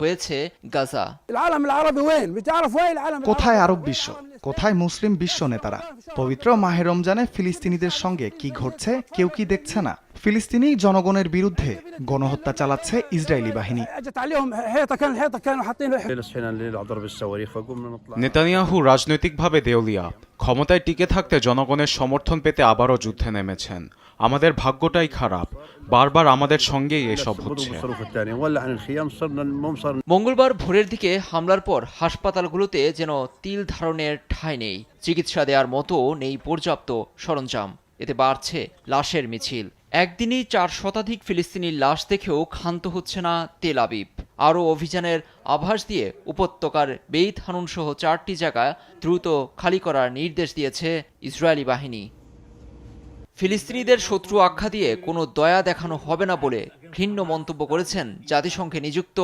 হয়েছে গাজা। কোথায় আরব বিশ্ব, কোথায় মুসলিম বিশ্ব নেতারা? পবিত্র মাহে রমজানে ফিলিস্তিনিদের সঙ্গে কি ঘটছে কেউ কি দেখছে না? ফিলিস্তিনি জনগণের বিরুদ্ধে গণহত্যা চালাচ্ছে ইসরায়েলি বাহিনী। নেতানিয়াহু রাজনৈতিকভাবে দেউলিয়া, ক্ষমতায় টিকে থাকতে জনগণের সমর্থন পেতে আবারও যুদ্ধে নেমেছেন। আমাদের ভাগ্যটাই খারাপ, বারবার আমাদের সঙ্গেই এসব হচ্ছে। মঙ্গলবার ভোরের দিকে হামলার পর হাসপাতালগুলোতে যেন তিল ধারণের ঠাঁই নেই, চিকিৎসা দেওয়ার মতো নেই পর্যাপ্ত সরঞ্জাম। এতে বাড়ছে লাশের মিছিল। একদিনই 4 শতাধিক ফিলিস্তিনির লাশ দেখেও ক্ষান্ত হচ্ছে না তেল আবিব। আরও অভিযানের আভাস দিয়ে উপত্যকার বেইত হানুন সহ 4টি জায়গা দ্রুত খালি করার নির্দেশ দিয়েছে ইসরায়েলি বাহিনী। ফিলিস্তিনিদের শত্রু আখ্যা দিয়ে কোনো দয়া দেখানো হবে না বলে ঘৃণ্য মন্তব্য করেছেন জাতিসংঘে নিযুক্ত